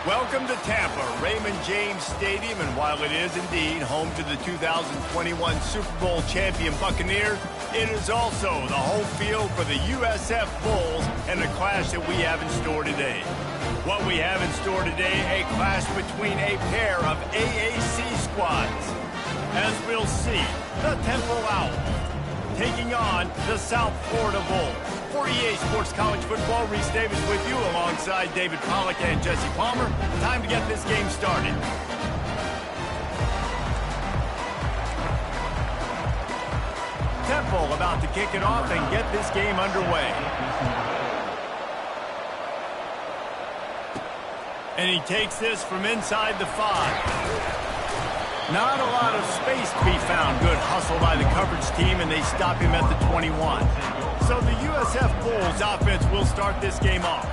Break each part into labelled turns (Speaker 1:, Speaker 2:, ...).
Speaker 1: Welcome to Tampa, Raymond James Stadium, and while it is indeed home to the 2021 Super Bowl champion Buccaneers, it is also the home field for the USF Bulls and the clash that we have in store today. What we have in store today, a clash between a pair of AAC squads. As we'll see, the Temple Owls taking on the South Florida Bulls. For EA Sports College Football, Reese Davis with you alongside David Pollack and Jesse Palmer. Time to get this game started. Temple about to kick it off and get this game underway. And he takes this from inside the 5. Not a lot of space to be found. Good hustle by the coverage team, and they stop him at the 21. So the USF Bulls offense will start this game off.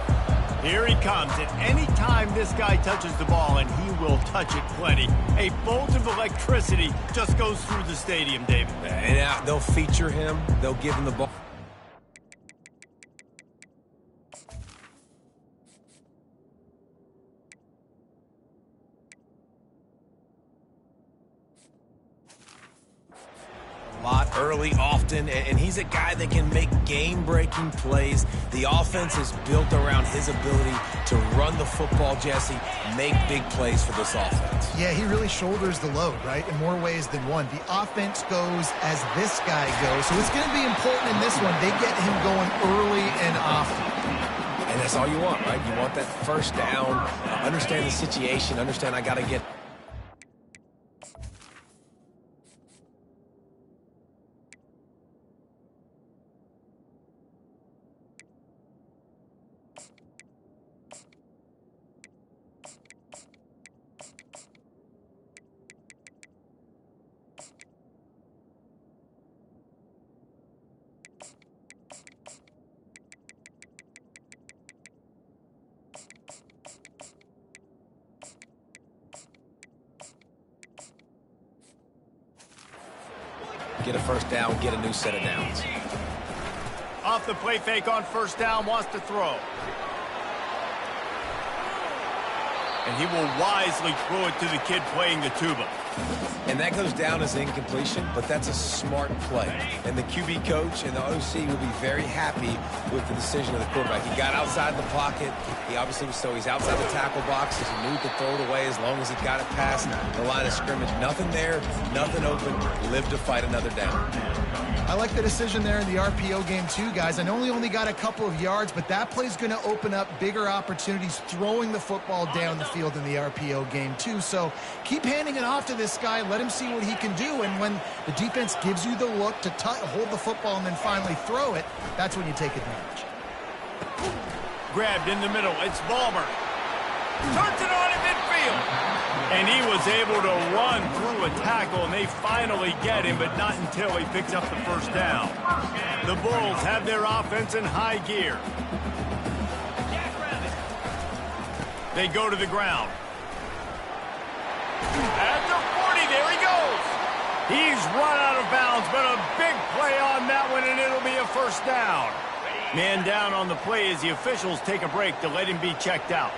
Speaker 1: Here he comes, and any time this guy touches the ball, and he will touch it plenty, a bolt of electricity just goes through the stadium, David.
Speaker 2: And they'll feature him. They'll give him the ball. Early, often, and he's a guy that can make game-breaking plays. The offense is built around his ability to run the football, Jesse, make big plays for this offense.
Speaker 3: Yeah, he really shoulders the load, right, in more ways than one. The offense goes as this guy goes, so it's going to be important in this one. They get him going early and often.
Speaker 2: And that's all you want, right? You want that first down, understand the situation, understand I got to get... Get a first down, get a new set of downs.
Speaker 1: Off the play fake on first down, wants to throw. And he will wisely throw it to the kid playing the tuba.
Speaker 2: And that goes down as incompletion, but that's a smart play. And the QB coach and the OC will be very happy with the decision of the quarterback. He got outside the pocket. He obviously was he's outside the tackle box. He knew he could throw it away as long as he got it past the line of scrimmage. Nothing there, nothing open. Live to fight another down.
Speaker 3: I like the decision there in the RPO game too, guys. I know he only got a couple of yards, but that play's going to open up bigger opportunities throwing the football down the field in the RPO game too. So keep handing it off to this guy. Let him see what he can do. And when the defense gives you the look to hold the football and then finally throw it, that's when you take advantage.
Speaker 1: Grabbed in the middle. It's Balmer. Turns it on in midfield. And he was able to run through a tackle, and they finally get him, but not until he picks up the first down. The Bulls have their offense in high gear. They go to the ground. At the 40, there he goes. He's run out of bounds, but a big play on that one, and it'll be a first down. Man down on the play as the officials take a break to let him be checked out.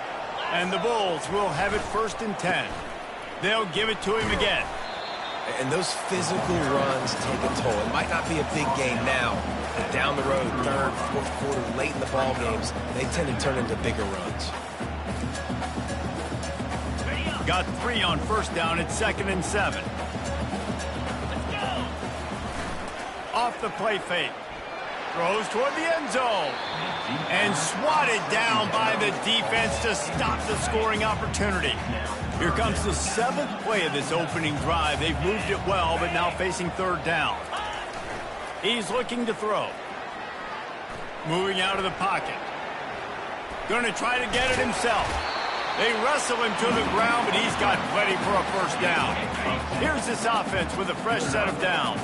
Speaker 1: And the Bulls will have it 1st and 10. They'll give it to him again.
Speaker 2: And those physical runs take a toll. It might not be a big game now, but down the road, 3rd, 4th quarter, late in the ball games, they tend to turn into bigger runs.
Speaker 1: Got 3 on first down at 2nd and 7. Off the play fake. Throws toward the end zone. And swatted down by the defense to stop the scoring opportunity. Here comes the 7th play of this opening drive. They've moved it well, but now facing 3rd down. He's looking to throw. Moving out of the pocket. Going to try to get it himself. They wrestle him to the ground, but he's got plenty for a first down. Here's this offense with a fresh set of downs.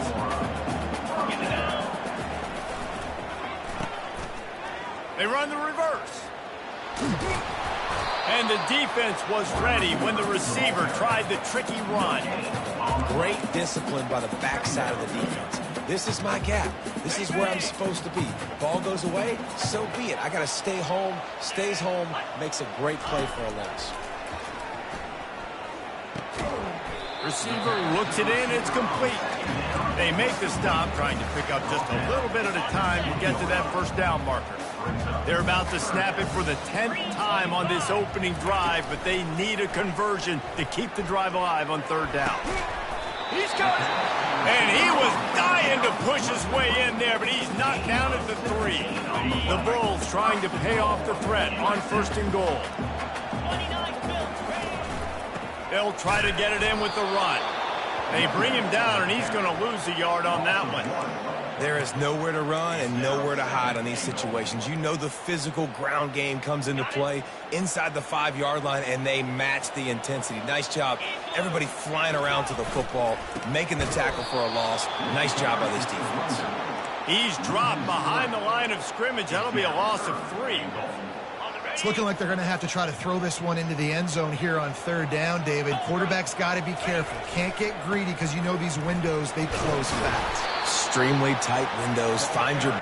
Speaker 1: They run the reverse. And the defense was ready when the receiver tried the tricky run.
Speaker 2: Great discipline by the backside of the defense. This is my gap. This is where I'm supposed to be. Ball goes away, so be it. I got to stay home, stays home, makes a great play for a loss.
Speaker 1: Receiver looks it in. It's complete. They make the stop, trying to pick up just a little bit at a time to get to that first down marker. They're about to snap it for the 10th time on this opening drive, but they need a conversion to keep the drive alive on third down. He's got it. And he was dying to push his way in there, but he's knocked down at the 3. The Bulls trying to pay off the threat on first and goal. They'll try to get it in with the run. They bring him down, and he's going to lose a yard on that one.
Speaker 2: There is nowhere to run and nowhere to hide on these situations. You know the physical ground game comes into play inside the 5-yard line, and they match the intensity. Nice job. Everybody flying around to the football, making the tackle for a loss. Nice job by this defense.
Speaker 1: He's dropped behind the line of scrimmage. That'll be a loss of 3.
Speaker 3: It's looking like they're going to have to try to throw this one into the end zone here on third down, David. Quarterback's got to be careful. Can't get greedy because you know these windows, they close fast.
Speaker 2: Extremely tight windows. Find your...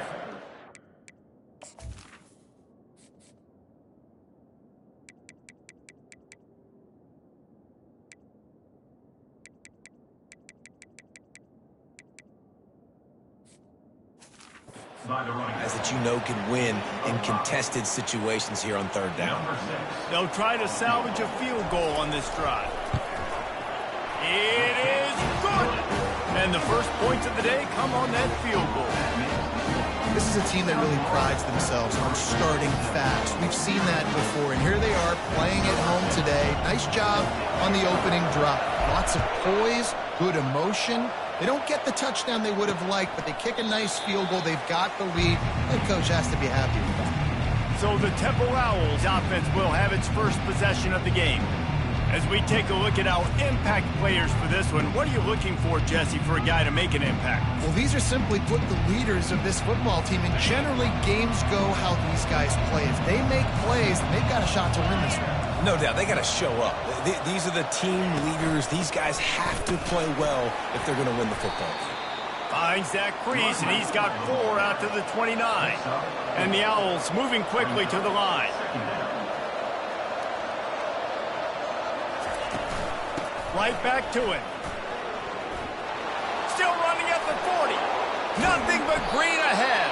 Speaker 2: guys that you know can win in contested situations here on third down.
Speaker 1: They'll try to salvage a field goal on this drive. It is good! And the first points of the day come on that field goal.
Speaker 3: This is a team that really prides themselves on starting fast. We've seen that before, and here they are playing at home today. Nice job on the opening drop. Lots of poise, good emotion. They don't get the touchdown they would have liked, but they kick a nice field goal. They've got the lead. Head coach has to be happy with that.
Speaker 1: So the Temple Owls offense will have its first possession of the game. As we take a look at our impact players for this one, what are you looking for, Jesse, for a guy to make an impact?
Speaker 3: Well, these are simply put the leaders of this football team, and generally games go how these guys play. If they make plays, they've got a shot to win this one.
Speaker 2: No doubt, they got to show up. These are the team leaders. These guys have to play well if they're going to win the football game.
Speaker 1: Finds that crease, and he's got 4 out to the 29. And the Owls moving quickly to the line. Right back to it. Still running at the 40. Nothing but green ahead.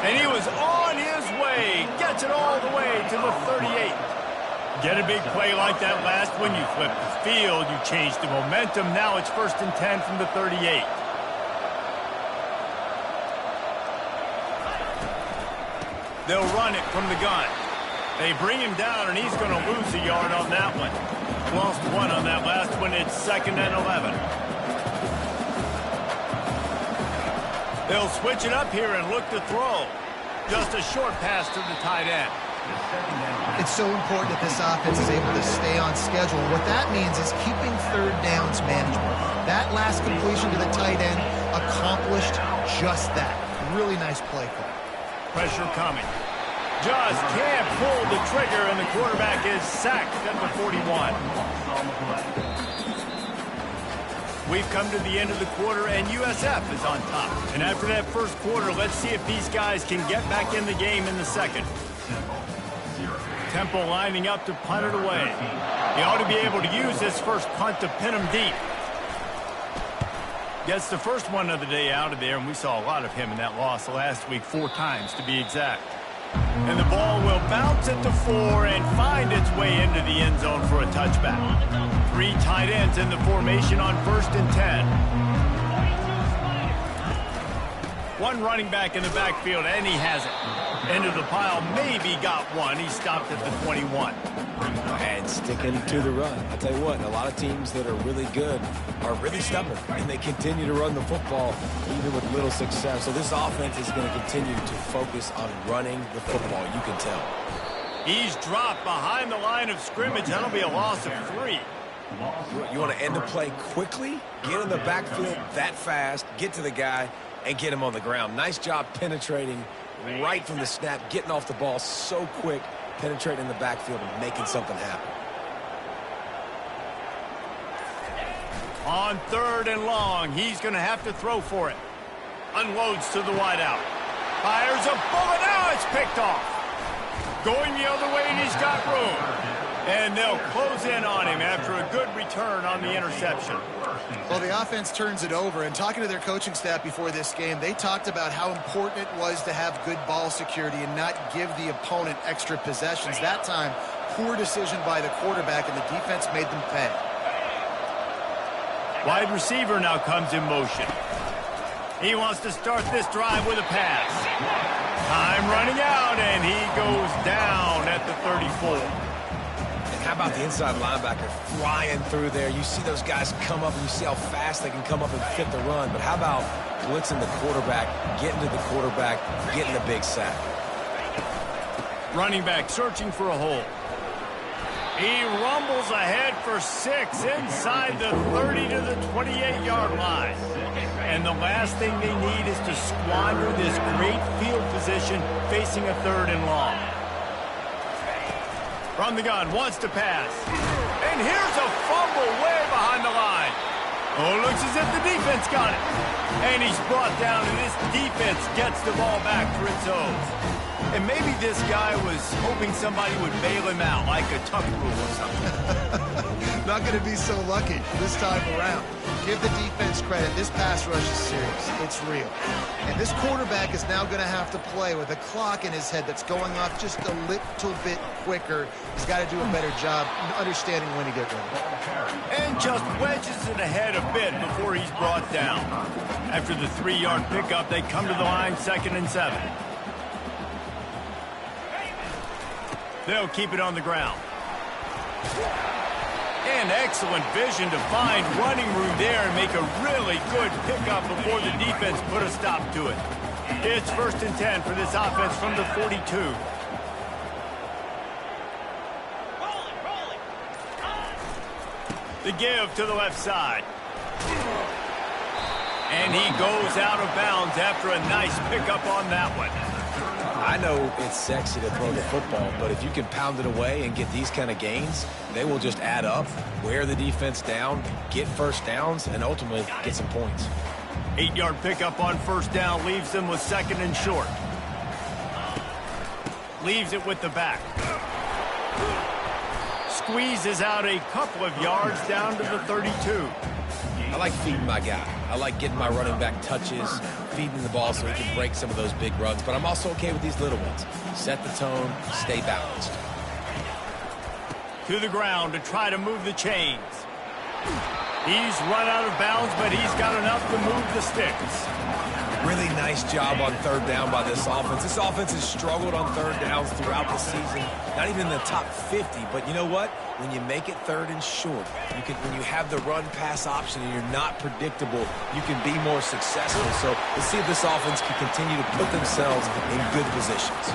Speaker 1: And he was on his way. Gets it all the way to the 38. Get a big play like that last one, you flip the field, you change the momentum. Now it's 1st and 10 from the 38. They'll run it from the gun. They bring him down, and he's going to lose a yard on that one. Lost 1 on that last one. It's 2nd and 11. They'll switch it up here and look to throw. Just a short pass to the tight end.
Speaker 3: It's so important that this offense is able to stay on schedule. What that means is keeping third downs manageable. That last completion to the tight end accomplished just that. Really nice play call.
Speaker 1: Pressure coming. Just can't pull the trigger, and the quarterback is sacked at the 41. We've come to the end of the quarter, and USF is on top. And after that first quarter, let's see if these guys can get back in the game in the second. Temple lining up to punt it away. He ought to be able to use this first punt to pin him deep. Gets the first one of the day out of there, and we saw a lot of him in that loss last week, 4 times to be exact. And the ball will bounce at the 4 and find its way into the end zone for a touchback. 3 tight ends in the formation on 1st and 10. 1 running back in the backfield, and he has it. Into the pile, maybe got 1. He stopped at the 21.
Speaker 2: And sticking to the run. I'll tell you what, a lot of teams that are really good are really stubborn, and they continue to run the football even with little success. So this offense is going to continue to focus on running the football, you can tell.
Speaker 1: He's dropped behind the line of scrimmage. That'll be a loss of 3.
Speaker 2: You want to end the play quickly, get in the backfield that fast, get to the guy, and get him on the ground. Nice job penetrating right from the snap, getting off the ball so quick, penetrating the backfield and making something happen.
Speaker 1: On 3rd and long, he's going to have to throw for it. Unloads to the wideout. Fires a bullet. Now it's picked off. Going the other way, and he's got room. And they'll close in on him after a good return on the interception.
Speaker 3: Well, the offense turns it over, and talking to their coaching staff before this game, they talked about how important it was to have good ball security and not give the opponent extra possessions. That time, poor decision by the quarterback, and the defense made them pay.
Speaker 1: Wide receiver now comes in motion. He wants to start this drive with a pass. Time running out, and he goes down at the 34.
Speaker 2: How about the inside linebacker flying through there? You see those guys come up, and you see how fast they can come up and fit the run. But how about blitzing the quarterback, getting to the quarterback, getting a big sack?
Speaker 1: Running back searching for a hole. He rumbles ahead for 6 inside the 30 to the 28-yard line. And the last thing they need is to squander this great field position facing a 3rd and long. From the gun, wants to pass. And here's a fumble way behind the line. Oh, looks as if the defense got it. And he's brought down, and this defense gets the ball back for its own. And maybe this guy was hoping somebody would bail him out, like a tuck rule or something.
Speaker 3: Not going to be so lucky this time around. Give the defense credit. This pass rush is serious. It's real. And this quarterback is now going to have to play with a clock in his head that's going off just a little bit quicker. He's got to do a better job understanding when to get ready.
Speaker 1: And just wedges it ahead a bit before he's brought down. After the 3-yard pickup, they come to the line, 2nd and 7. They'll keep it on the ground. And excellent vision to find running room there and make a really good pickup before the defense put a stop to it. It's 1st and 10 for this offense from the 42. The give to the left side. And he goes out of bounds after a nice pickup on that one.
Speaker 2: I know it's sexy to throw the football, but if you can pound it away and get these kind of gains, they will just add up, wear the defense down, get first downs, and ultimately get some points.
Speaker 1: 8-yard pickup on 1st down leaves them with 2nd and short. Leaves it with the back. Squeezes out a couple of yards down to the 32.
Speaker 2: I like feeding my guy. I like getting my running back touches, feeding the ball so he can break some of those big runs. But I'm also okay with these little ones. Set the tone, stay balanced.
Speaker 1: To the ground to try to move the chains. He's run out of bounds, but he's got enough to move the sticks.
Speaker 2: Really nice job on 3rd down by this offense. This offense has struggled on 3rd downs throughout the season. Not even in the top 50, but you know what? When you make it 3rd and short, when you have the run-pass option and you're not predictable, you can be more successful. So let's see if this offense can continue to put themselves in good positions.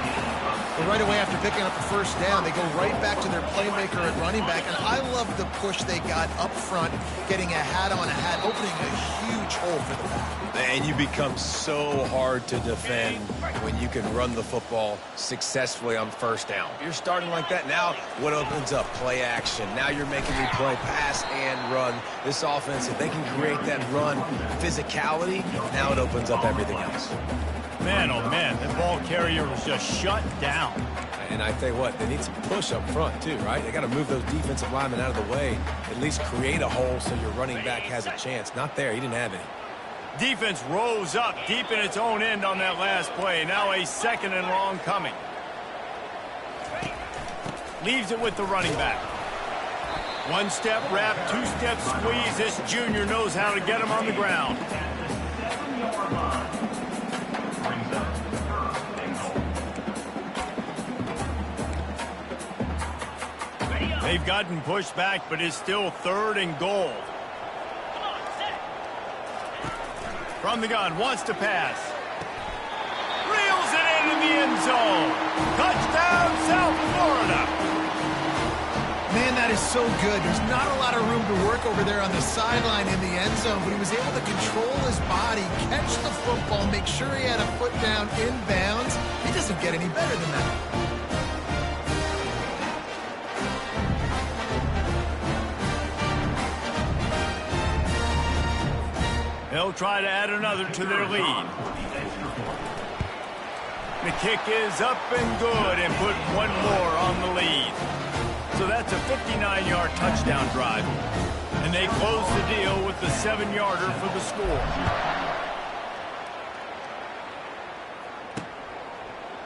Speaker 3: Well, right away after picking up the 1st down, they go right back to their playmaker at running back. And I love the push they got up front, getting a hat on a hat, opening a huge hole for the back.
Speaker 2: And you become so hard to defend when you can run the football successfully on 1st down. If you're starting like that, now what opens up? Play action. Now you're making me play pass and run. This offense, if they can create that run physicality, now it opens up everything else.
Speaker 1: Man, oh man, the ball carrier was just shut down.
Speaker 2: And I tell you what, they need some push up front too, right? They got to move those defensive linemen out of the way, at least create a hole so your running back has a chance. Not there. He didn't have any.
Speaker 1: Defense rose up deep in its own end on that last play. Now a 2nd and long coming. Leaves it with the running back. 1-step wrap, 2-step squeeze. This junior knows how to get him on the ground. They've gotten pushed back, but it's still 3rd and goal. From the gun, wants to pass. Reels it into the end zone. Touchdown, South Florida.
Speaker 3: Man, that is so good. There's not a lot of room to work over there on the sideline in the end zone, but he was able to control his body, catch the football, make sure he had a foot down in bounds. He doesn't get any better than that.
Speaker 1: They'll try to add another to their lead. The kick is up and good and put one more on the lead. So that's a 59-yard touchdown drive. And they close the deal with the 7-yarder for the score.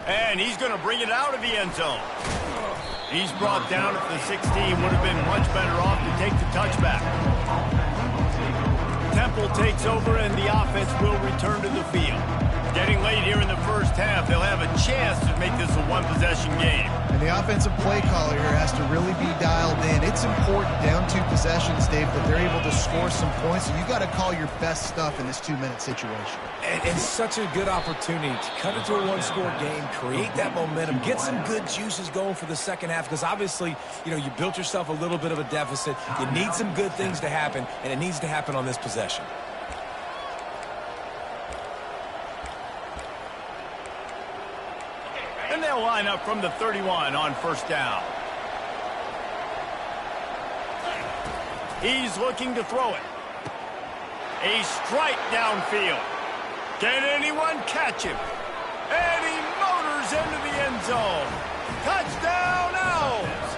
Speaker 1: And he's going to bring it out of the end zone. He's brought down at the 16. Would have been much better off to take the touchback. Temple takes over, and the offense will return to the field. Getting late here in the first half, they'll have a chance to make this a one-possession game.
Speaker 3: And the offensive play caller here has to really be dialed in. It's important down 2 possessions, Dave, that they're able to score some points. So you got to call your best stuff in this 2-minute situation.
Speaker 2: And such a good opportunity to cut into a one-score game, create that momentum, get some good juices going for the second half. Because obviously, you know, you built yourself a little bit of a deficit. You need some good things to happen, and it needs to happen on this possession.
Speaker 1: And they'll line up from the 31 on first down. He's looking to throw it. A strike downfield. Can anyone catch him? And he motors into the end zone. Touchdown, Owls!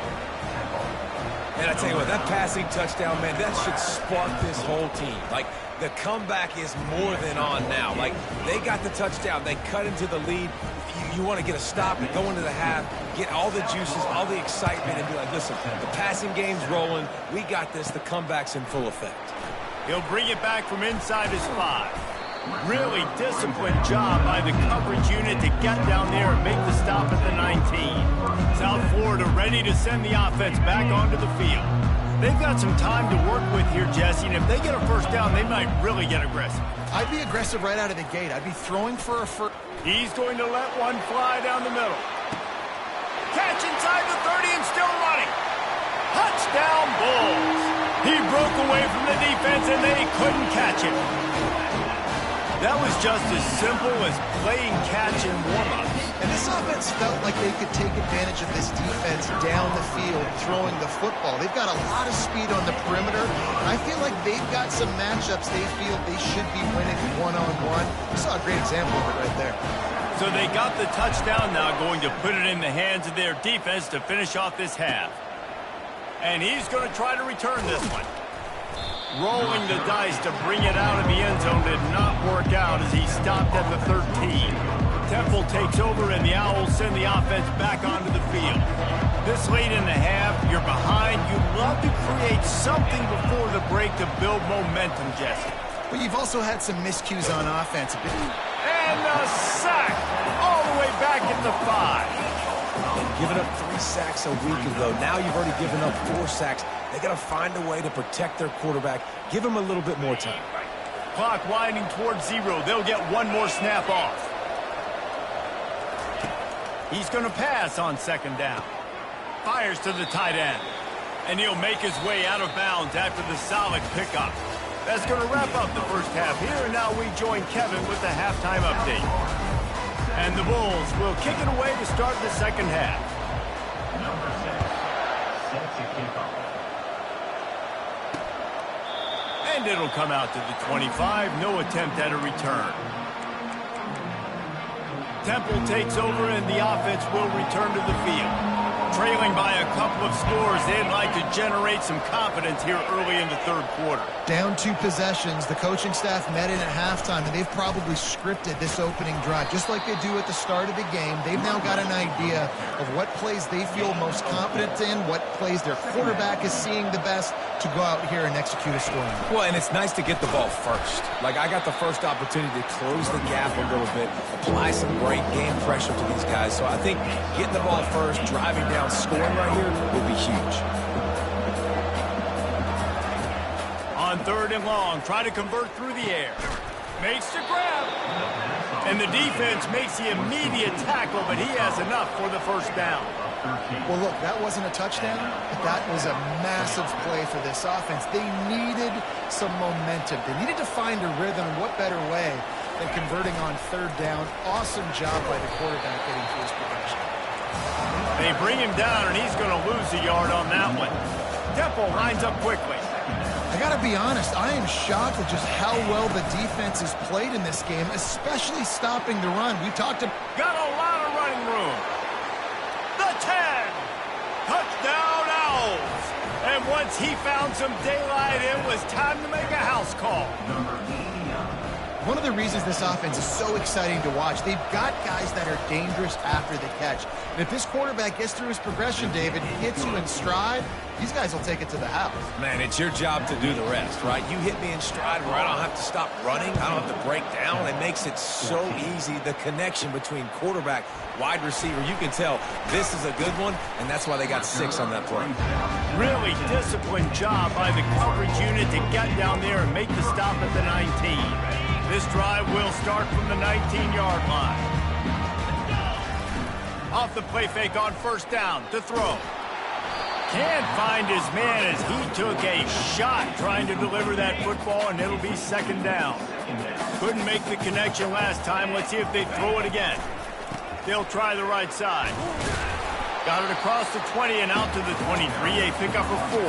Speaker 2: And I tell you what, that passing touchdown, man, that should spark this whole team. Like, the comeback is more than on now. Like, they got the touchdown. They cut into the lead. You want to get a stop and go into the half, get all the juices, all the excitement, and be like, listen, the passing game's rolling. We got this. The comeback's in full effect.
Speaker 1: He'll bring it back from inside his 5. Really disciplined job by the coverage unit to get down there and make the stop at the 19. South Florida ready to send the offense back onto the field. They've got some time to work with here, Jesse, and if they get a first down, they might really get aggressive.
Speaker 3: I'd be aggressive right out of the gate. I'd be throwing for a first.
Speaker 1: He's going to let one fly down the middle. Catch inside the 30 and still running. Touchdown, Bulls. He broke away from the defense and they couldn't catch him. That was just as simple as playing catch in warm-ups.
Speaker 3: And this offense felt like they could take advantage of this defense down the field, throwing the football. They've got a lot of speed on the perimeter. And I feel like they've got some matchups they feel they should be winning one-on-one. You saw a great example of it right there.
Speaker 1: So they got the touchdown, now going to put it in the hands of their defense to finish off this half. And he's going to try to return this one. Rolling the dice to bring it out of the end zone did not work out as he stopped at the 13. Temple takes over and the Owls send the offense back onto the field. This late in the half, you're behind. You'd love to create something before the break to build momentum, Jesse.
Speaker 3: But you've also had some miscues on offense.
Speaker 1: And a sack all the way back at the 5.
Speaker 2: Giving up 3 sacks a week ago. Now you've already given up 4 sacks. They got to find a way to protect their quarterback. Give him a little bit more time.
Speaker 1: Clock winding towards 0. They'll get one more snap off. He's going to pass on second down. Fires to the tight end. And he'll make his way out of bounds after the solid pickup. That's going to wrap up the first half here. And now we join Kevin with the halftime update. And the Bulls will kick it away to start the second half.
Speaker 4: Number 6, set to kick off.
Speaker 1: And it'll come out to the 25. No attempt at a return. Temple takes over and the offense will return to the field. Trailing by a couple of scores, they'd like to generate some confidence here early in the third quarter.
Speaker 3: Down 2 possessions, the coaching staff met in at halftime, and they've probably scripted this opening drive. Just like they do at the start of the game, they've now got an idea of what plays they feel most confident in, what plays their quarterback is seeing the best to go out here and execute a scoring.
Speaker 2: Well, and it's nice to get the ball first. Like, I got the first opportunity to close the gap a little bit, apply some great game pressure to these guys. So I think getting the ball first, driving down, scoring right here would be huge.
Speaker 1: On third and long, try to convert through the air. Makes the grab. And the defense makes the immediate tackle, but he has enough for the first down.
Speaker 3: Well, look, that wasn't a touchdown, but that was a massive play for this offense. They needed some momentum. They needed to find a rhythm. What better way than converting on third down? Awesome job by the quarterback getting through his progression.
Speaker 1: They bring him down, and he's going to lose a yard on that one. Temple lines up quickly.
Speaker 3: I got to be honest, I am shocked at just how well the defense has played in this game, especially stopping the run. We talked about...
Speaker 1: Got a lot of running room. The 10. Touchdown, Once he found some daylight, it was time to make a house call.
Speaker 3: One of the reasons this offense is so exciting to watch, they've got guys that are dangerous after the catch. And if this quarterback gets through his progression, David, hits you in stride, these guys will take it to the house.
Speaker 2: Man, it's your job to do the rest, right? You hit me in stride where I don't have to stop running. I don't have to break down. It makes it so easy. The connection between quarterback, wide receiver, you can tell this is a good one, and that's why they got 6 on that play.
Speaker 1: Really disciplined job by the coverage unit to get down there and make the stop at the 19. This drive will start from the 19-yard line. Off the play fake on first down to throw. Can't find his man as he took a shot trying to deliver that football, and it'll be second down. Couldn't make the connection last time. Let's see if they throw it again. They'll try the right side. Got it across the 20 and out to the 23. A pickup of 4.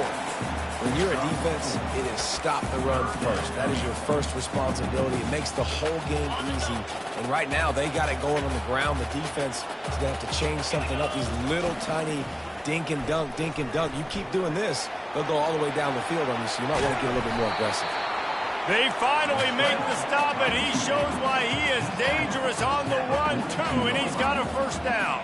Speaker 2: When you're a defense, it is stop the run first. That is your first responsibility. It makes the whole game easy. And right now, they got it going on the ground. The defense is going to have to change something up. These little tiny dink and dunk, dink and dunk. You keep doing this, they'll go all the way down the field on you, so you might want to get a little bit more aggressive.
Speaker 1: They finally make the stop, and he shows why he is dangerous on the run, too, and he's got a first down.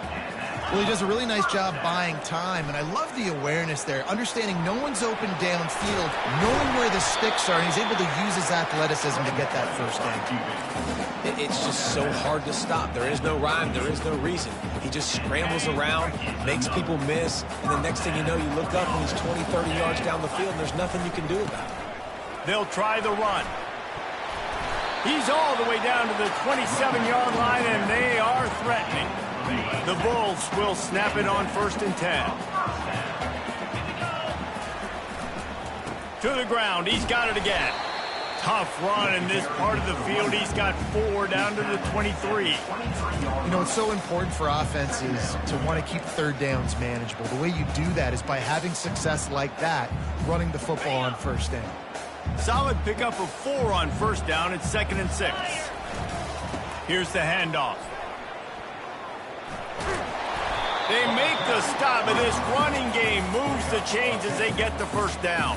Speaker 3: Well, he does a really nice job buying time, and I love the awareness there, understanding no one's open downfield, knowing where the sticks are, and he's able to use his athleticism to get that first down.
Speaker 2: It's just so hard to stop. There is no rhyme. There is no reason. He just scrambles around, makes people miss, and the next thing you know, you look up and he's 20, 30 yards down the field, and there's nothing you can do about it.
Speaker 1: They'll try the run. He's all the way down to the 27-yard line, and they are threatening. The Bulls will snap it on first and 10. To the ground. He's got it again. Tough run in this part of the field. He's got 4 down to the 23.
Speaker 3: You know, it's so important for offenses to want to keep third downs manageable. The way you do that is by having success like that, running the football on first down.
Speaker 1: Solid pickup of 4 on first down. It's 2nd and 6. Here's the handoff. They make the stop, and this running game moves the chains as they get the first down.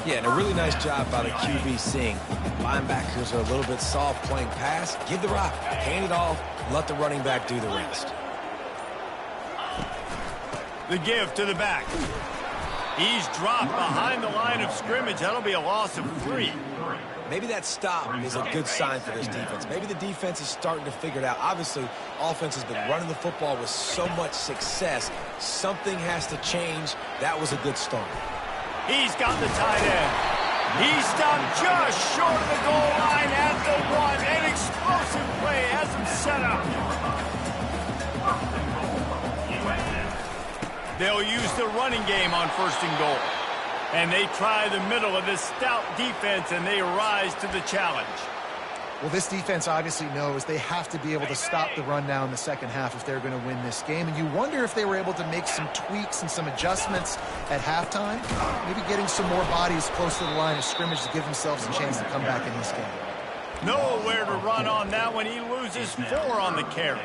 Speaker 2: Yeah, and a really nice job by the QB seeing linebackers are a little bit soft playing pass. Give the rock, hand it off, let the running back do the rest.
Speaker 1: The give to the back. He's dropped behind the line of scrimmage. That'll be a loss of 3.
Speaker 2: Maybe that stop is a good sign for this defense. Maybe the defense is starting to figure it out. Obviously, offense has been running the football with so much success. Something has to change. That was a good start.
Speaker 1: He's got the tight end. He stopped just short of the goal line at the 1. An explosive play has him set up. They'll use the running game on first and goal. And they try the middle of this stout defense, and they rise to the challenge.
Speaker 3: Well, this defense obviously knows they have to be able to stop the run now in the second half if they're going to win this game. And you wonder if they were able to make some tweaks and some adjustments at halftime, maybe getting some more bodies close to the line of scrimmage to give themselves a chance to come back in this game.
Speaker 1: Nowhere to run on that one. He loses 4 on the carry.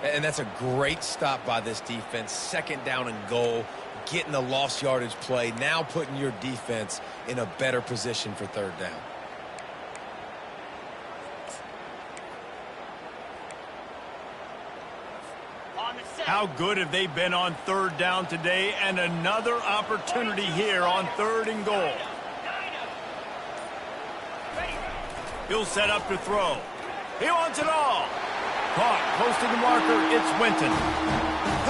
Speaker 2: And that's a great stop by this defense. 2nd down and goal. Getting the lost yardage play, now putting your defense in a better position for 3rd down.
Speaker 1: How good have they been on 3rd down today? And another opportunity here on 3rd and goal. He'll set up to throw. He wants it all. Caught close to the marker. It's Winton.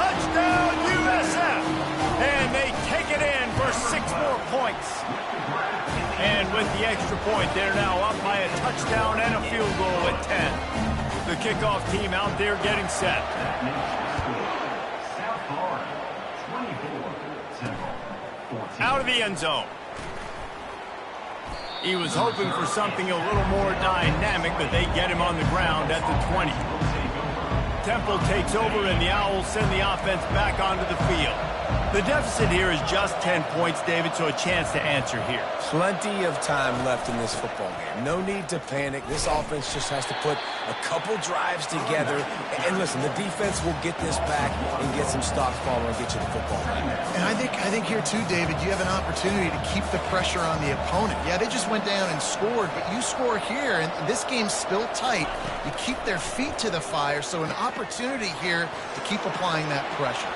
Speaker 1: Touchdown, USF. And they take it in for 6 more points. And with the extra point, they're now up by a touchdown and a field goal at 10. The kickoff team out there getting set. Out of the end zone. He was hoping for something a little more dynamic, but they get him on the ground at the 20. Temple takes over, and the Owls send the offense back onto the field. The deficit here is just 10 points, David, so a chance to answer here.
Speaker 2: Plenty of time left in this football game. No need to panic. This offense just has to put a couple drives together. And listen, the defense will get this back and get some stops following and get you the football back.
Speaker 3: And I think here too, David, you have an opportunity to keep the pressure on the opponent. Yeah, they just went down and scored, but you score here, and this game's still tight. You keep their feet to the fire, so an opportunity here to keep applying that pressure.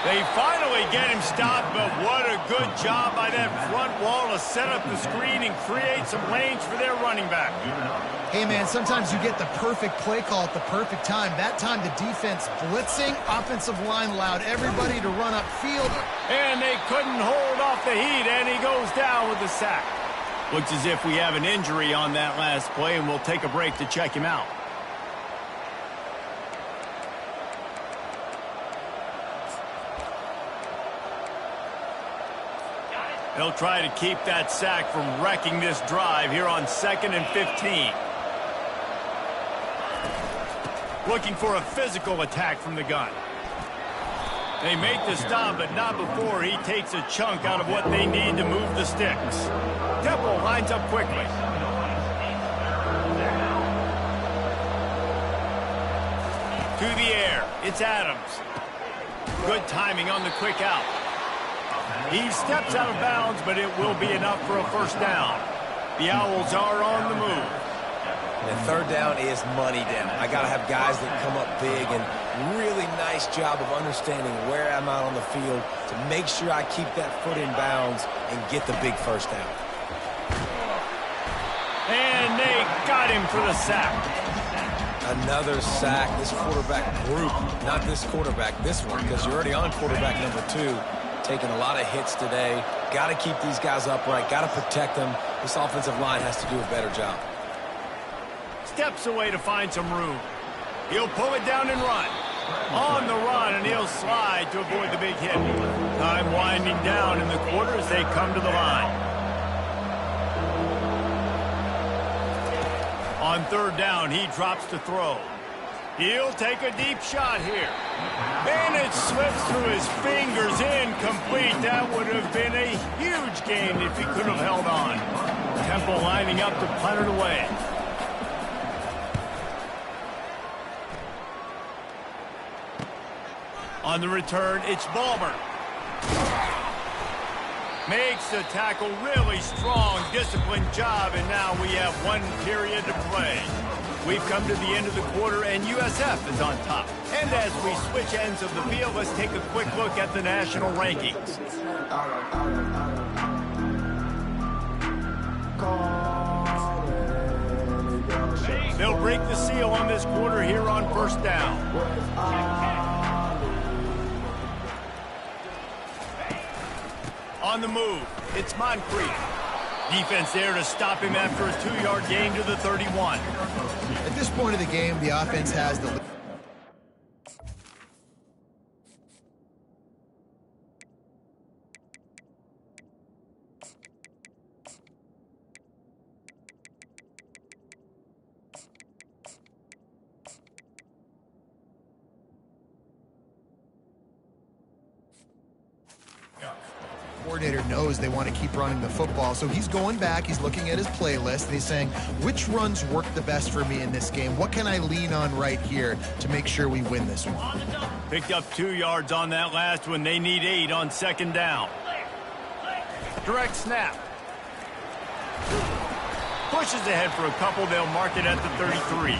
Speaker 1: They finally get him stopped, but what a good job by that front wall to set up the screen and create some lanes for their running back.
Speaker 3: Hey, man, sometimes you get the perfect play call at the perfect time. That time the defense blitzing, offensive line allowed everybody to run upfield.
Speaker 1: And they couldn't hold off the heat, and he goes down with the sack. Looks as if we have an injury on that last play, and we'll take a break to check him out. They'll try to keep that sack from wrecking this drive here on 2nd and 15. Looking for a physical attack from the gun. They make the stop, but not before he takes a chunk out of what they need to move the sticks. Temple lines up quickly. To the air, it's Adams. Good timing on the quick out. He steps out of bounds, but it will be enough for a first down. The Owls are on the move.
Speaker 2: And third down is money down. I got to have guys that come up big, and really nice job of understanding where I'm out on the field to make sure I keep that foot in bounds and get the big first down.
Speaker 1: And they got him for the sack.
Speaker 2: Another sack. This quarterback group, not this quarterback, this one, because you're already on quarterback number 2. Taking a lot of hits today. Got to keep these guys upright. Got to protect them. This offensive line has to do a better job.
Speaker 1: Steps away to find some room. He'll pull it down and run. On the run, and he'll slide to avoid the big hit. Time winding down in the quarter as they come to the line. On third down, he drops to throw. He'll take a deep shot here. And it slips through his fingers, incomplete. That would have been a huge gain if he could have held on. Temple lining up to punt it away. On the return, it's Ballmer. Makes the tackle really strong, disciplined job, and now we have 1 period to play. We've come to the end of the quarter, and USF is on top. And as we switch ends of the field, let's take a quick look at the national rankings. They'll break the seal on this quarter here on first down. On the move, it's Moncrief. Defense there to stop him after a 2-yard gain to the 31.
Speaker 3: At this point of the game, the offense has the... coordinator knows they want to keep running the football, so he's going back, he's looking at his playlist, and he's saying, which runs work the best for me in this game? What can I lean on right here to make sure we win this one?
Speaker 1: Picked up 2 yards on that last one. They need 8 on second down. Direct snap. Pushes ahead for a couple. They'll mark it at the 33.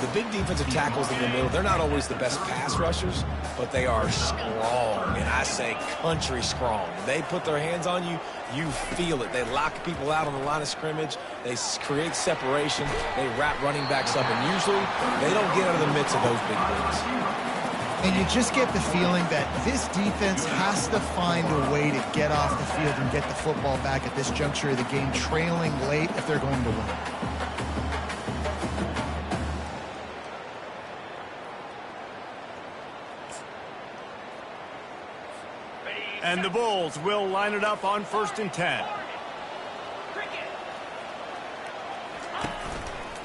Speaker 2: The big defensive tackles in the middle, they're not always the best pass rushers, but they are strong, and I say country strong. When they put their hands on you, you feel it. They lock people out on the line of scrimmage. They create separation. They wrap running backs up, and usually they don't get out of the midst of those big plays.
Speaker 3: And you just get the feeling that this defense has to find a way to get off the field and get the football back at this juncture of the game, trailing late if they're going to win.
Speaker 1: And the Bulls will line it up on 1st and 10.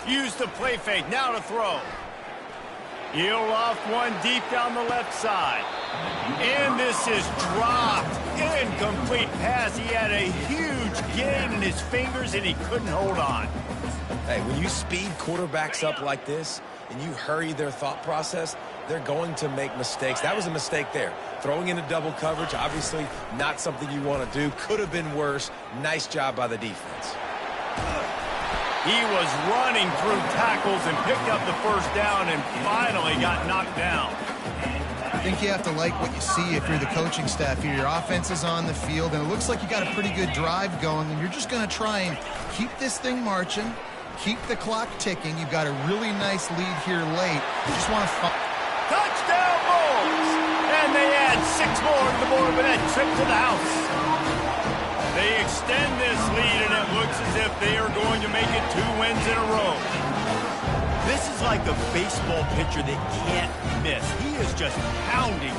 Speaker 1: Use the play fake, now to throw. He'll off one deep down the left side. And this is dropped. Incomplete pass. He had a huge gain in his fingers, and he couldn't hold on.
Speaker 2: Hey, when you speed quarterbacks up like this and you hurry their thought process, they're going to make mistakes. That was a mistake there. Throwing into double coverage, obviously not something you want to do. Could have been worse. Nice job by the defense.
Speaker 1: He was running through tackles and picked up the first down and finally got knocked down.
Speaker 3: I think you have to like what you see if you're the coaching staff here. Your offense is on the field, and it looks like you got a pretty good drive going, and you're just going to try and keep this thing marching, keep the clock ticking. You've got a really nice lead here late. You just want to...
Speaker 1: Touchdown, Bulls! And they add 6 more to the board with that trip to the house. They extend this lead, and it looks as if they are going to make it 2 wins in a row. This is like a baseball pitcher that can't miss. He is just pounding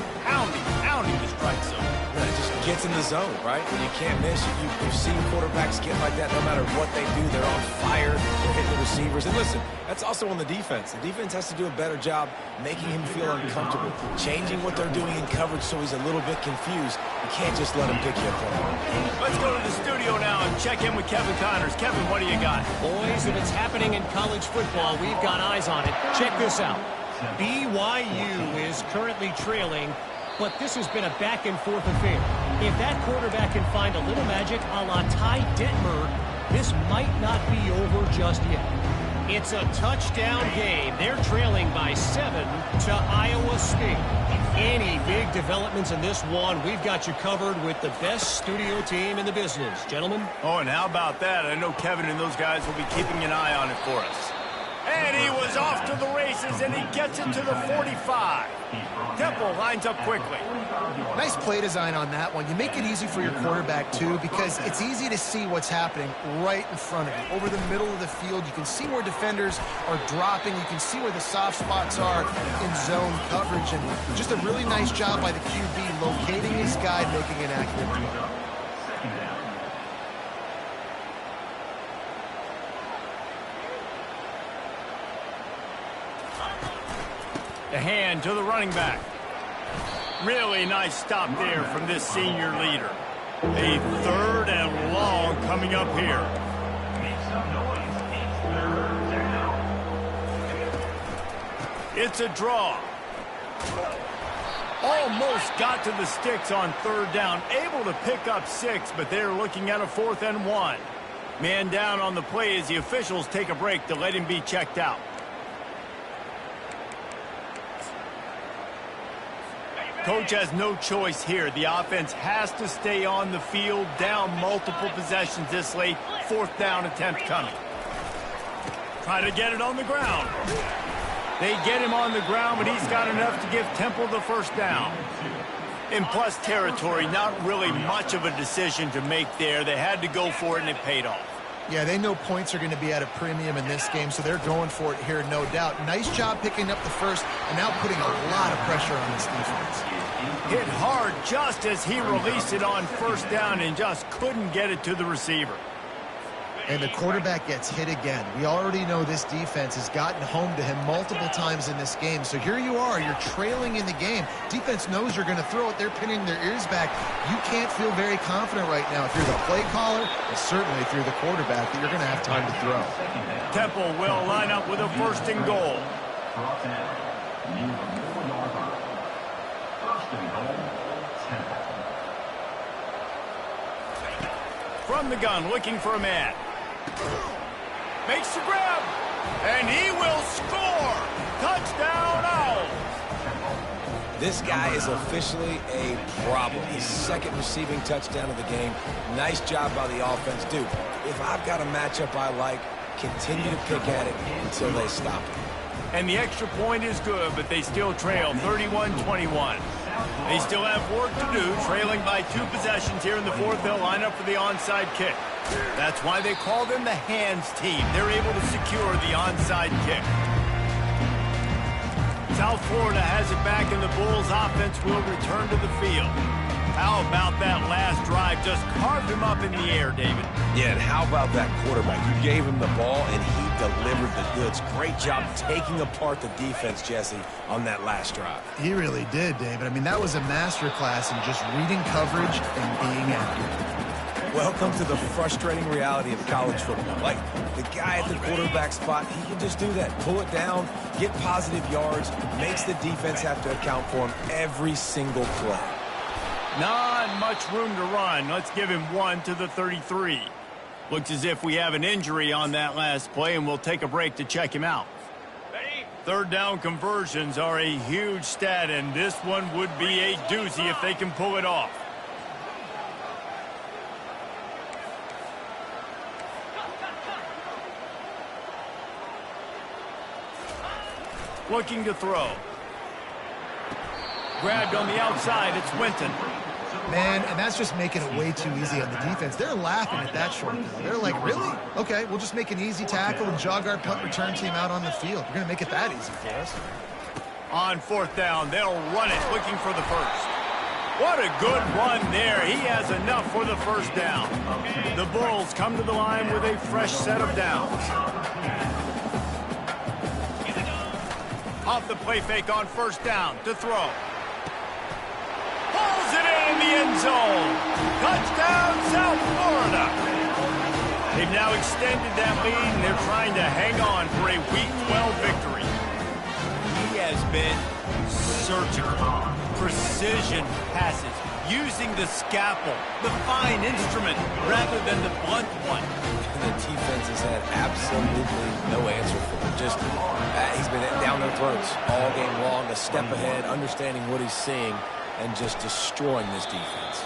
Speaker 1: the strike zone.
Speaker 2: Yeah, it just gets in the zone, right? When you can't miss, you've seen quarterbacks get like that no matter what they do. They're on fire. They're hitting the receivers. And listen, that's also on the defense. The defense has to do a better job making him feel uncomfortable, changing what they're doing in coverage so he's a little bit confused. You can't just let him pick you apart.
Speaker 1: Let's go to the studio now and check in with Kevin Connors. Kevin, what do you got?
Speaker 5: Boys, if it's happening in college football, we've got eyes on it. Check this out. BYU is currently trailing, but this has been a back-and-forth affair. If that quarterback can find a little magic a la Ty Detmer, this might not be over just yet. It's a touchdown game. They're trailing by 7 to Iowa State. Any big developments in this one, we've got you covered with the best studio team in the business. Gentlemen?
Speaker 1: Oh, and how about that? I know Kevin and those guys will be keeping an eye on it for us. And he was off to the races, and he gets it to the 45. Temple lines up quickly.
Speaker 3: Nice play design on that one. You make it easy for your quarterback, too, because it's easy to see what's happening right in front of you. Over the middle of the field, you can see where defenders are dropping. You can see where the soft spots are in zone coverage. And just a really nice job by the QB locating his guy, making an accurate throw.
Speaker 1: The hand to the running back. Really nice stop there from this senior leader. A 3rd and long coming up here. It's a draw. Almost got to the sticks on 3rd down. Able to pick up 6, but they're looking at a 4th and 1. Man down on the play as the officials take a break to let him be checked out. Coach has no choice here. The offense has to stay on the field, down multiple possessions this late. 4th down attempt coming. Try to get it on the ground. They get him on the ground, but he's got enough to give Temple the 1st down. In plus territory, not really much of a decision to make there. They had to go for it, and it paid off.
Speaker 3: Yeah, they know points are going to be at a premium in this game, so they're going for it here, no doubt. Nice job picking up the 1st and now putting a lot of pressure on this defense.
Speaker 1: Hit hard just as he released it on 1st down and just couldn't get it to the receiver.
Speaker 3: And the quarterback gets hit again. We already know this defense has gotten home to him multiple times in this game. So here you are, you're trailing in the game. Defense knows you're going to throw it. They're pinning their ears back. You can't feel very confident right now if you're the play caller, and certainly if you're the quarterback, that you're going to have time to throw.
Speaker 1: Temple will line up with a 1st and goal. From the gun, looking for a man. Makes the grab, and he will score. Touchdown, Owls.
Speaker 2: This guy is officially a problem. His 2nd receiving touchdown of the game. Nice job by the offense. Dude, if I've got a matchup I like, continue to pick at it until they stop it.
Speaker 1: And the extra point is good, but they still trail 31-21. They still have work to do, trailing by 2 possessions here in the 4th. They'll line up for the onside kick. That's why they call them the hands team. They're able to secure the onside kick. South Florida has it back, and the Bulls offense will return to the field. How about that last drive? Just carved him up in the air, David.
Speaker 2: Yeah, and how about that quarterback? You gave him the ball, and he delivered the goods. Great job taking apart the defense, Jesse, on that last drive.
Speaker 3: He really did, David. I mean, that was a masterclass in just reading coverage and being accurate.
Speaker 2: Welcome to the frustrating reality of college football. Like, the guy at the quarterback spot, he can just do that. Pull it down, get positive yards, makes the defense have to account for him every single play.
Speaker 1: Not much room to run. Let's give him 1 to the 33. Looks as if we have an injury on that last play, and we'll take a break to check him out. Third down conversions are a huge stat, and this one would be a doozy if they can pull it off. Looking to throw. Grabbed on the outside. It's Winton.
Speaker 3: Man, and that's just making it way too easy on the defense. They're laughing at that short down. They're like, really? Okay, we'll just make an easy tackle and jog our punt return team out on the field. We're going to make it that easy for us.
Speaker 1: On fourth down, they'll run it, looking for the first. What a good run there. He has enough for the first down. The Bulls come to the line with a fresh set of downs. Off the play fake on first down to throw. Pulls it in the end zone. Touchdown, South Florida. They've now extended that lead, and they're trying to hang on for a Week 12 victory. He has been surgical. Precision passes, using the scalpel, the fine instrument, rather than the blunt one.
Speaker 2: The defense has had absolutely no answer for him. Just, he's been down their throats all game long, a step ahead, understanding what he's seeing, and just destroying this defense.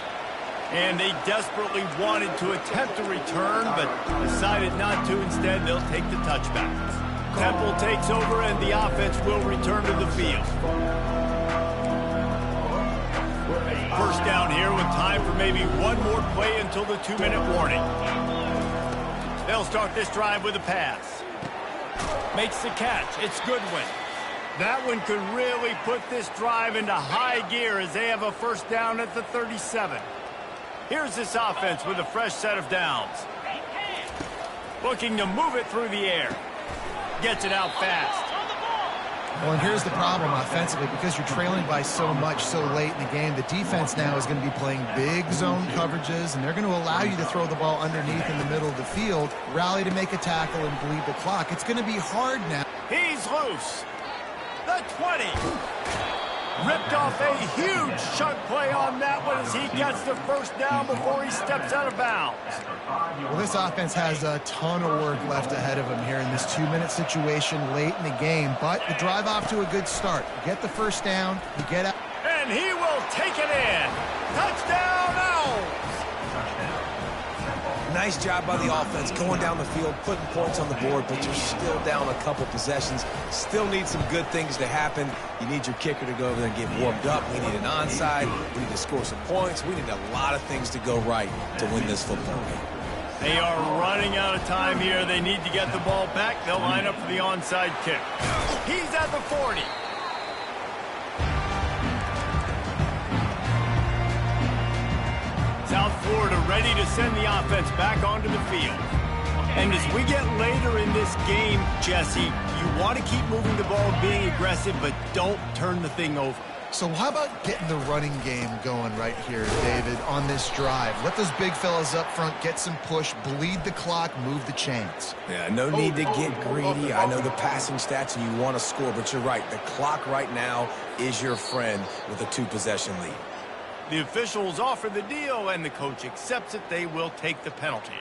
Speaker 1: And they desperately wanted to attempt a return, but decided not to. Instead, they'll take the touchback. Temple takes over, and the offense will return to the field. First down here with time for maybe one more play until the 2-minute warning. They'll start this drive with a pass. Makes the catch. It's Goodwin. That one could really put this drive into high gear as they have a first down at the 37. Here's this offense with a fresh set of downs. Looking to move it through the air. Gets it out fast.
Speaker 3: Well, and here's the problem offensively, because you're trailing by so much so late in the game, the defense now is going to be playing big zone coverages, and they're going to allow you to throw the ball underneath in the middle of the field, rally to make a tackle, and bleed the clock. It's going to be hard now.
Speaker 1: He's loose. The 20. Ripped off a huge chunk play on that one as he gets the first down before he steps out of bounds.
Speaker 3: Well, this offense has a ton of work left ahead of him here in this 2-minute situation late in the game, but the drive off to a good start. You get the first down, you get out.
Speaker 1: And he will take it in. Touchdown, Owls.
Speaker 2: Nice job by the offense going down the field, putting points on the board, but you're still down a couple possessions. Still need some good things to happen. You need your kicker to go over there and get warmed up. We need an onside. We need to score some points. We need a lot of things to go right to win this football game.
Speaker 1: They are running out of time here. They need to get the ball back. They'll line up for the onside kick. He's at the 40. South Florida ready to send the offense back onto the field. And as we get later in this game, Jesse, you want to keep moving the ball, being aggressive, but don't turn the thing over.
Speaker 3: So how about getting the running game going right here, David, on this drive? Let those big fellas up front get some push, bleed the clock, move the chains.
Speaker 2: Yeah, no need to get greedy. I know the passing stats and you want to score, but you're right. The clock right now is your friend with a 2-possession lead.
Speaker 1: The officials offer the deal, and the coach accepts it. They will take the penalty.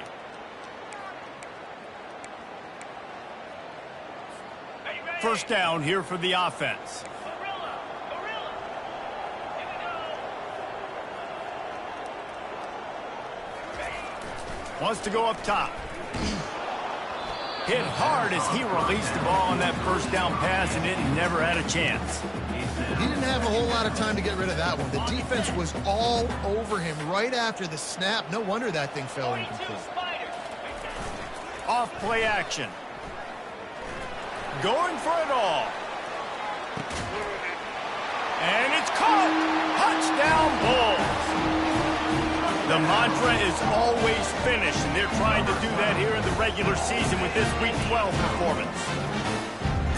Speaker 1: First down here for the offense. Wants to go up top. Hit hard as he released the ball on that first down pass, and it never had a chance.
Speaker 3: He didn't have a whole lot of time to get rid of that one. The defense was all over him right after the snap. No wonder that thing fell incomplete.
Speaker 1: Off play action. Going for it all. And it's caught! Touchdown, Bulls! The mantra is always finish, and they're trying to do that here in the regular season with this Week 12 performance.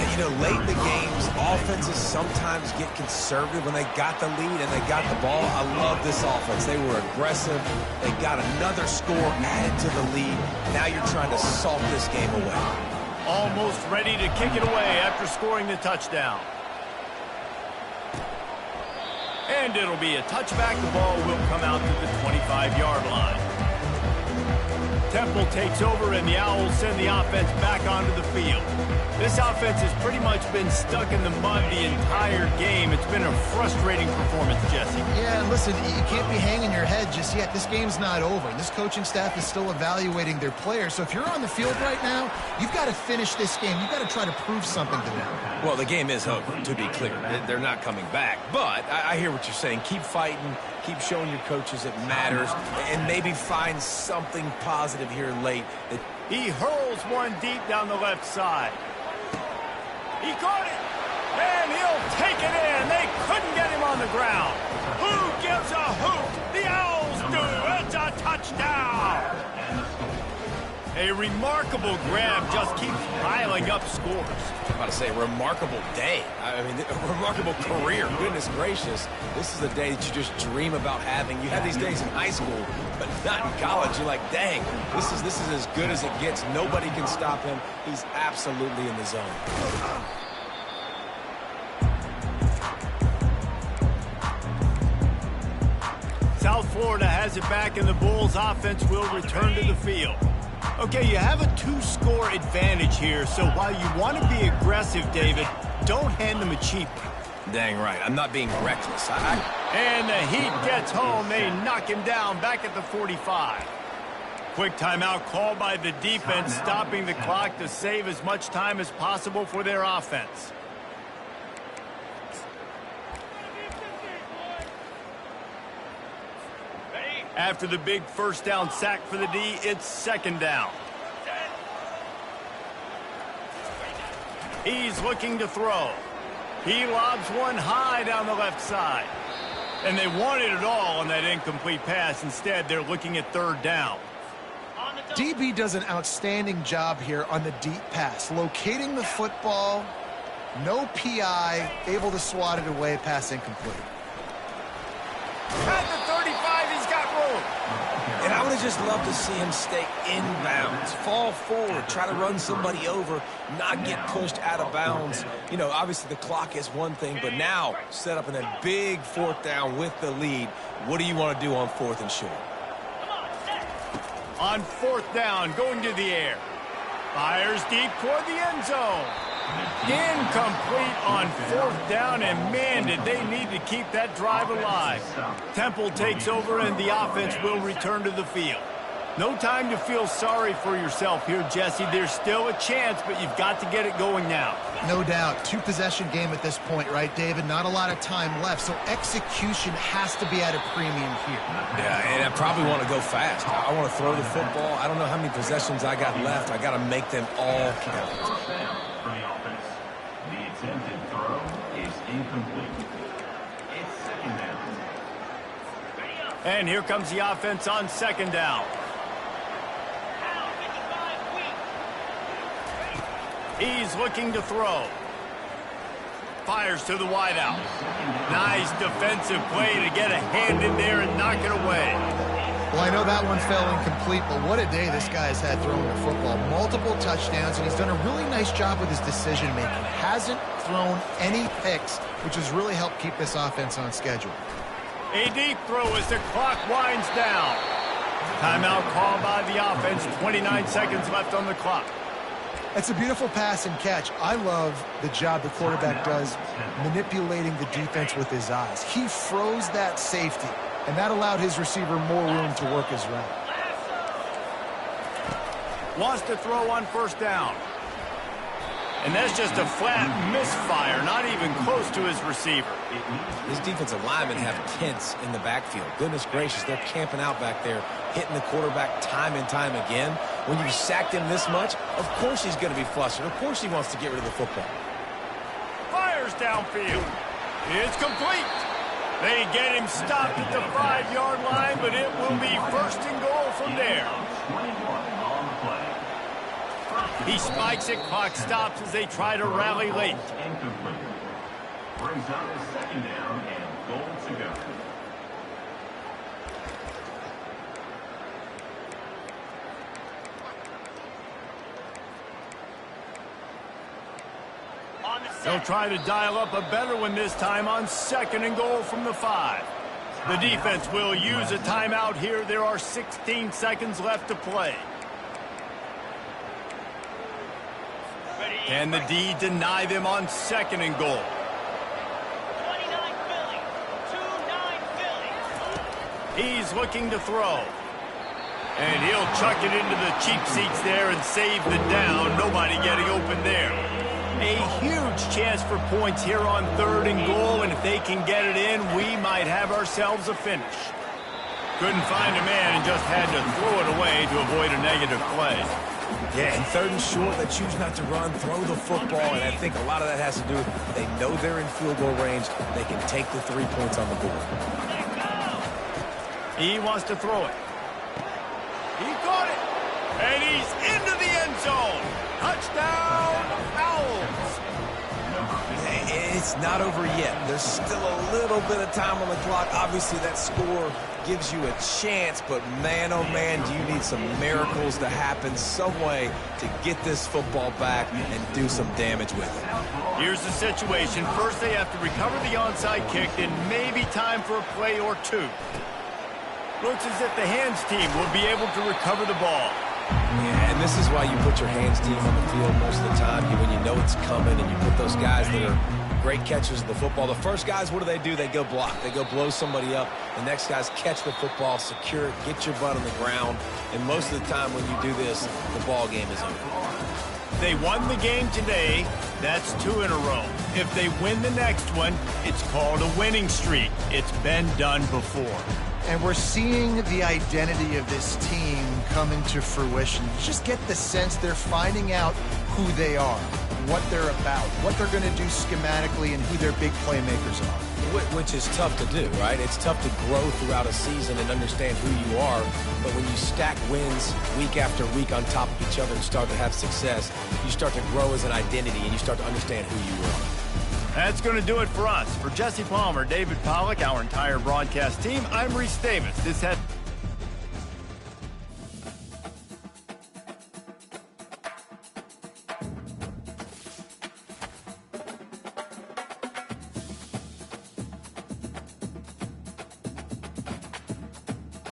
Speaker 2: And, you know, late in the games, offenses sometimes get conservative when they got the lead and they got the ball. I love this offense. They were aggressive. They got another score added to the lead. Now you're trying to salt this game away.
Speaker 1: Almost ready to kick it away after scoring the touchdown. And it'll be a touchback. The ball will come out to the 25-yard line. Temple takes over, and the Owls send the offense back onto the field. This offense has pretty much been stuck in the mud the entire game. It's been a frustrating performance, Jesse.
Speaker 3: Yeah, and listen, you can't be hanging your head just yet. This game's not over. This coaching staff is still evaluating their players. So if you're on the field right now, you've got to finish this game. You've got to try to prove something to them.
Speaker 2: Well, the game is over, to be clear. They're not coming back. But I hear what you're saying. Keep fighting. Keep showing your coaches it matters. And maybe find something positive here late.
Speaker 1: He hurls one deep down the left side. He caught it, and he'll take it in. They couldn't get him on the ground. Who gives a hoot? The Owls do. It's a touchdown. A remarkable grab just keeps piling up scores.
Speaker 2: I'm about to say, remarkable day. I mean, a remarkable career. Goodness gracious. This is a day that you just dream about having. You have these days in high school, but not in college. You're like, dang, this is as good as it gets. Nobody can stop him. He's absolutely in the zone.
Speaker 1: South Florida has it back, and the Bulls offense will return to the field. Okay, you have a two-score advantage here, so while you want to be aggressive, David, don't hand them a cheap one.
Speaker 2: Dang right. I'm not being reckless.
Speaker 1: And the Heat gets home. They knock him down back at the 45. Quick timeout called by the defense, stopping the clock to save as much time as possible for their offense. After the big first down sack for the D, it's second down. He's looking to throw. He lobs one high down the left side. And they wanted it all on that incomplete pass. Instead, they're looking at third down.
Speaker 3: DB does an outstanding job here on the deep pass. Locating the football, no PI, able to swat it away, pass incomplete.
Speaker 1: At the 35, he's got room.
Speaker 2: And I would have just loved to see him stay inbounds, fall forward, try to run somebody over, not get pushed out of bounds. You know, obviously the clock is one thing, but now set up in that big fourth down with the lead. What do you want to do on fourth and short?
Speaker 1: On fourth down, going to the air. Fires deep toward the end zone. Incomplete on fourth down, and man, did they need to keep that drive alive. Temple takes over, and the offense will return to the field. No time to feel sorry for yourself here, Jesse. There's still a chance, but you've got to get it going now.
Speaker 3: No doubt. Two-possession game at this point, right, David? Not a lot of time left, so execution has to be at a premium here.
Speaker 2: Yeah, and I probably want to go fast. I want to throw the football. I don't know how many possessions I got left. I got to make them all count.
Speaker 4: The attempted throw is incomplete. It's second down.
Speaker 1: And here comes the offense on second down. He's looking to throw. Fires to the wideout. Nice defensive play to get a hand in there and knock it away.
Speaker 3: Well, I know that one fell incomplete, but what a day this guy has had throwing the football. Multiple touchdowns, and he's done a really nice job with his decision-making. Hasn't thrown any picks, which has really helped keep this offense on schedule.
Speaker 1: A deep throw as the clock winds down. Timeout called by the offense. 29 seconds left on the clock.
Speaker 3: It's a beautiful pass and catch. I love the job the quarterback does manipulating the defense with his eyes. He froze that safety, and that allowed his receiver more room to work his route.
Speaker 1: Wants to throw on first down. And that's just a flat misfire, not even close to his receiver.
Speaker 2: His defensive linemen have tents in the backfield. Goodness gracious, they're camping out back there, hitting the quarterback time and time again. When you've sacked him this much, of course he's going to be flustered. Of course he wants to get rid of the football.
Speaker 1: Fires fires downfield. It's complete. They get him stopped at the 5-yard line, but it will be first and goal from there. He spikes it, clock stops as they try to rally late.
Speaker 4: Incomplete. Brings up a second down and goal to go.
Speaker 1: They'll try to dial up a better one this time on second and goal from the 5. The defense will use a timeout here. There are 16 seconds left to play. Can the D deny them on second and goal?
Speaker 6: 29 Philly. 2-9 Philly.
Speaker 1: He's looking to throw. And he'll chuck it into the cheap seats there and save the down. Nobody getting open there. A huge chance for points here on third and goal, and if they can get it in, we might have ourselves a finish. Couldn't find a man and just had to throw it away to avoid a negative play.
Speaker 2: Yeah, and third and short, they choose not to run, throw the football, and I think a lot of that has to do with they know they're in field goal range. They can take the 3 points on the board.
Speaker 1: He wants to throw it. He caught it. And he's into the end zone. Touchdown, Owls.
Speaker 2: It's not over yet. There's still a little bit of time on the clock. Obviously, that score gives you a chance, but man, oh man, do you need some miracles to happen some way to get this football back and do some damage with it.
Speaker 1: Here's the situation. First, they have to recover the onside kick, and maybe time for a play or two. Looks as if the hands team will be able to recover the ball.
Speaker 2: Yeah, and this is why you put your hands team on the field most of the time. When you know it's coming and you put those guys that are great catchers of the football. The first guys, what do? They go block. They go blow somebody up. The next guys catch the football, secure it, get your butt on the ground. And most of the time when you do this, the ball game is over.
Speaker 1: They won the game today. That's 2 in a row. If they win the next one, it's called a winning streak. It's been done before.
Speaker 3: And we're seeing the identity of this team come into fruition. You just get the sense they're finding out who they are, what they're about, what they're going to do schematically, and who their big playmakers are.
Speaker 2: Which is tough to do, right? It's tough to grow throughout a season and understand who you are. But when you stack wins week after week on top of each other and start to have success, you start to grow as an identity and you start to understand who you are.
Speaker 1: That's going to do it for us. For Jesse Palmer, David Pollack, our entire broadcast team, I'm Reese Davis. This has